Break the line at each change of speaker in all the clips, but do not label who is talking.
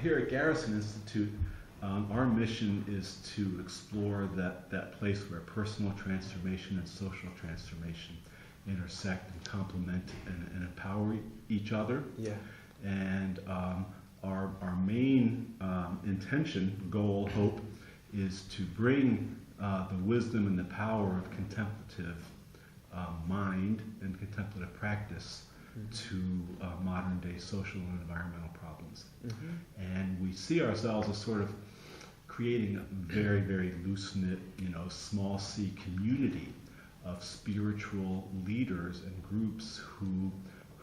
here at Garrison Institute, our mission is to explore that place where personal transformation and social transformation intersect and complement and empower each other.
Yeah.
And our main intention, goal, hope, is to bring the wisdom and the power of contemplative mind and contemplative practice to modern day social and environmental problems. And we see ourselves as sort of creating a very, very loose-knit, small c community of spiritual leaders and groups who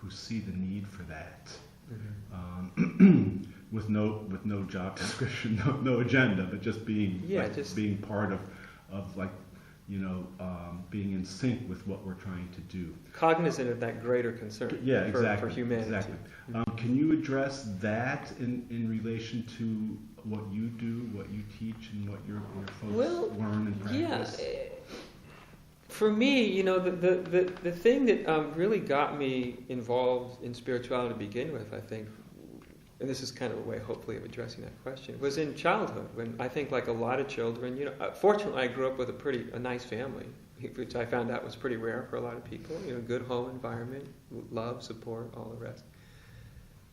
see the need for that. With no job description, no agenda, but just being being part of like, being in sync with what we're trying to do.
Cognizant of that greater concern for humanity. Exactly.
Can you address that in relation to what you do, what you teach, and what your folks learn and practice?
Yeah. For me, the thing that really got me involved in spirituality to begin with, I think, and this is kind of a way, hopefully, of addressing that question, was in childhood, when I think, like a lot of children, fortunately I grew up with a nice family, which I found out was pretty rare for a lot of people, good home environment, love, support, all the rest.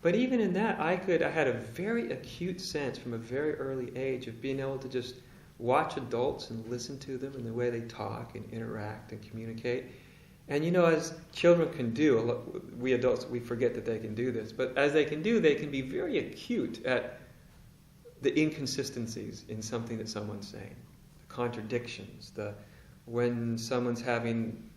But even in that, I had a very acute sense from a very early age of being able to just watch adults and listen to them and the way they talk and interact and communicate. And as children can do, we adults, we forget that they can do this, but as they can do, they can be very acute at the inconsistencies in something that someone's saying, the contradictions, when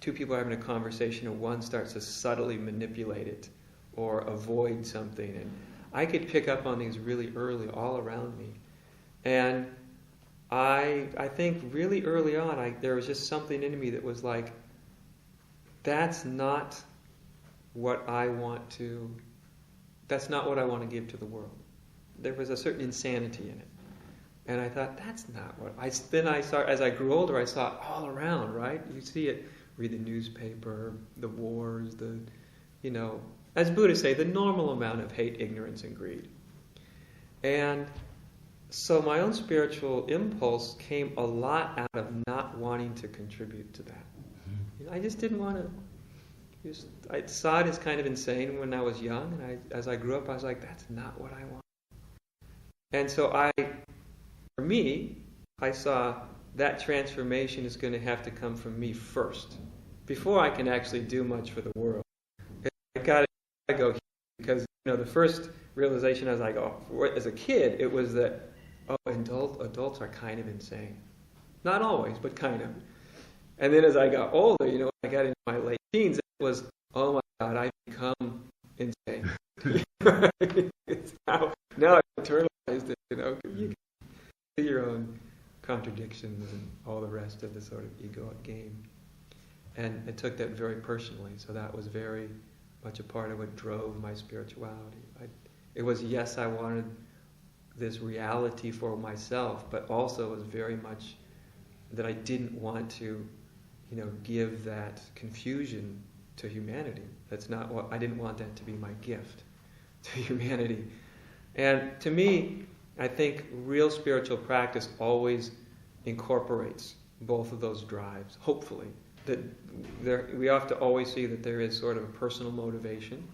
two people are having a conversation and one starts to subtly manipulate it or avoid something. And I could pick up on these really early all around me. And I think really early on, there was just something in me that was like, that's not what I want to give to the world. There was a certain insanity in it. And I thought, that's not what as I grew older, I saw it all around, right? You see it, read the newspaper, the wars, as Buddhists say, the normal amount of hate, ignorance, and greed. And so my own spiritual impulse came a lot out of not wanting to contribute to that. I just didn't want to. I saw it as kind of insane when I was young, and as I grew up, I was like, that's not what I want. And so for me, I saw that transformation is going to have to come from me first, before I can actually do much for the world. I got to go here, because the first realization as a kid, it was that adults are kind of insane. Not always, but kind of. And then as I got older, I got into my late teens, it was, oh my God, I've become insane. Now I've internalized it, you can see your own contradictions and all the rest of the sort of egoic game. And I took that very personally, so that was very much a part of what drove my spirituality. It was, yes, I wanted this reality for myself, but also it was very much that I didn't want to give that confusion to humanity. That's not what I didn't want that to be my gift to humanity. And to me, I think real spiritual practice always incorporates both of those drives, hopefully. We have to always see that there is sort of a personal motivation.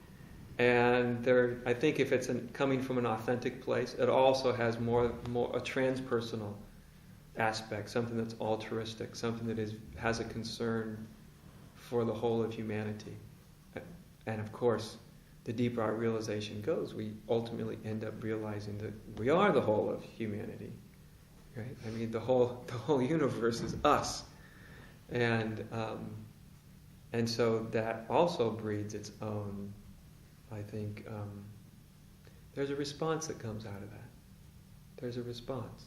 And I think if it's coming from an authentic place, it also has more a transpersonal aspect, something that's altruistic, something that has a concern for the whole of humanity. And of course, the deeper our realization goes, we ultimately end up realizing that we are the whole of humanity, right? I mean, the whole universe is us, and so that also breeds its own. I think there's a response that comes out of that. There's a response,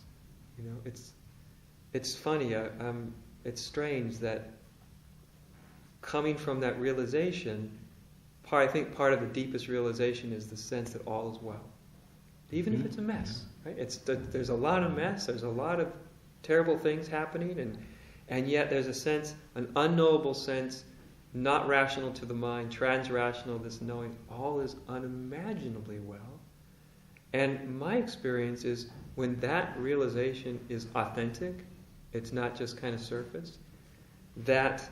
It's funny, it's strange that coming from that realization, I think part of the deepest realization is the sense that all is well. Even if it's a mess, right? There's a lot of mess, there's a lot of terrible things happening, and yet there's a sense, an unknowable sense, not rational to the mind, trans-rational, this knowing all is unimaginably well. And my experience is when that realization is authentic, it's not just kind of surface, that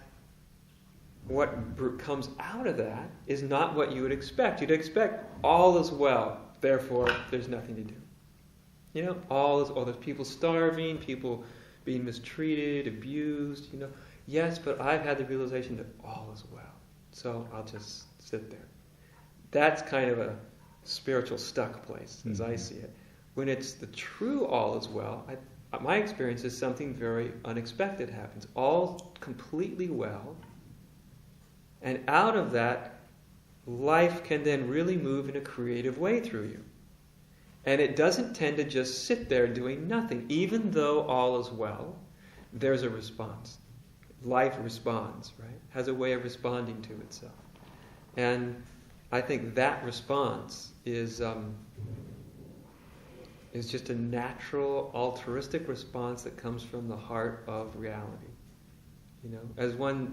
what comes out of that is not what you would expect. You'd expect all is well, therefore there's nothing to do. You know, there's people starving, people being mistreated, abused, you know. Yes, but I've had the realization that all is well, so I'll just sit there. That's kind of a spiritual stuck place, as I see it. When it's the true all is well, my experience is something very unexpected happens. All completely well, and out of that, life can then really move in a creative way through you. And it doesn't tend to just sit there doing nothing. Even though all is well, there's a response. Life responds, right? Has a way of responding to itself. And I think that response is just a natural, altruistic response that comes from the heart of reality. You know,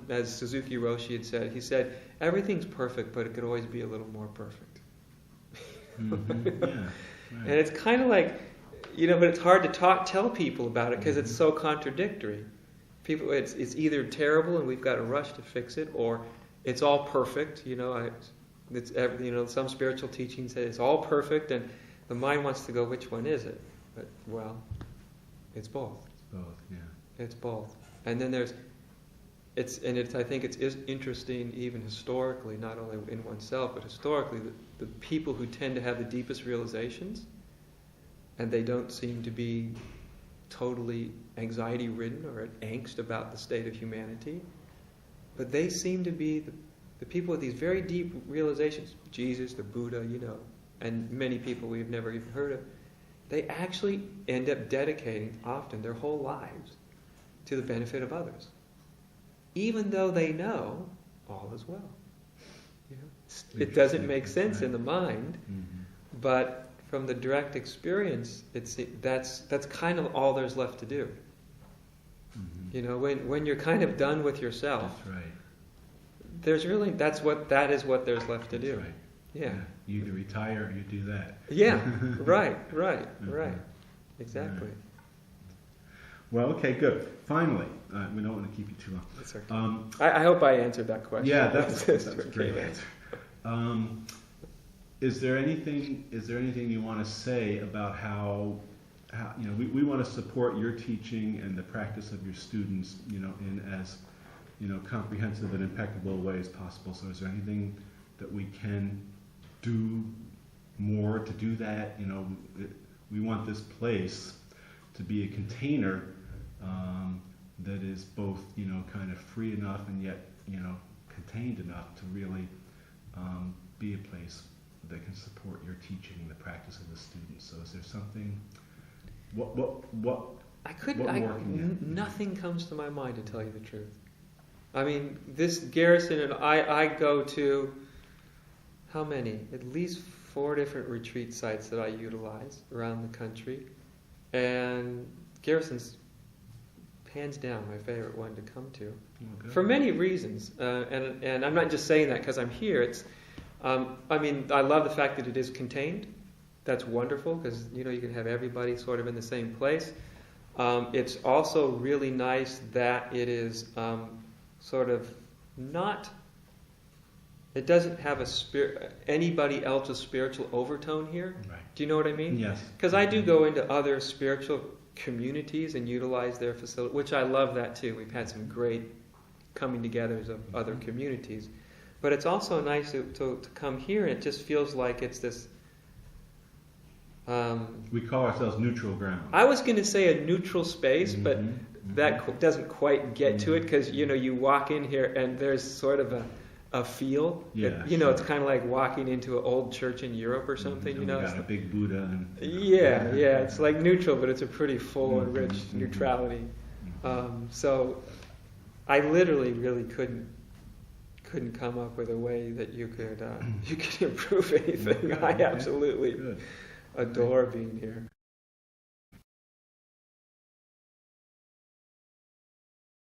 as Suzuki Roshi had said, he said, everything's perfect, but it could always be a little more perfect.
Yeah, right.
And it's kind of like, you know, but it's hard to tell people about it because it's so contradictory. People, it's either terrible and we've got to rush to fix it, or it's all perfect. You know, some spiritual teachings say it's all perfect, and the mind wants to go, which one is it? But well, it's both.
It's both, yeah.
It's both, and then I think it's interesting even historically, not only in oneself, but historically, the people who tend to have the deepest realizations, and they don't seem to be totally anxiety-ridden or angst about the state of humanity, but they seem to be the people with these very deep realizations, Jesus, the Buddha, you know, and many people we've never even heard of, they actually end up dedicating often their whole lives to the benefit of others, even though they know all is well. You know? It doesn't make sense in the mind, but from the direct experience, that's kind of all there's left to do. You know, when you're kind of done with yourself,
that's right.
That is what there's left to do.
Right.
Yeah.
You either retire or you do that.
Yeah. Right. Exactly.
Right. Well, okay, good. Finally, we don't want to keep you too long.
That's okay. I hope I answered that question.
Yeah, that's a great answer. Is there anything you want to say about how you know we want to support your teaching and the practice of your students, you know, in as you know comprehensive and impeccable way as possible. So, is there anything that we can do more to do that? You know, we want this place to be a container that is both, you know, kind of free enough and yet, you know, contained enough to really be a place that can support your teaching and the practice of the students. So is there something, what more can you?
Nothing comes to my mind, to tell you the truth. I mean, this Garrison and I go to, how many? At least 4 different retreat sites that I utilize around the country. And Garrison's hands down my favorite one to come to, for many reasons. And I'm not just saying that because I'm here. It's, I mean, I love the fact that it is contained. That's wonderful because, you know, you can have everybody sort of in the same place. It's also really nice that it is sort of not. It doesn't have anybody else's spiritual overtone here.
Right.
Do you know what I mean?
Yes.
Because I do go into other spiritual communities and utilize their facility, which I love that too. We've had some great coming togethers of other communities. But it's also nice to come here, and it just feels like it's this...
we call ourselves neutral ground.
I was going to say a neutral space, but that doesn't quite get to it, because, you know, you walk in here and there's sort of a feel.
Yeah,
you know, it's kind of like walking into an old church in Europe or something. You know,
we got a big Buddha. And,
yeah, it's like neutral, but it's a pretty full and rich neutrality. So I literally really couldn't come up with a way that you could improve anything. I absolutely adore being here.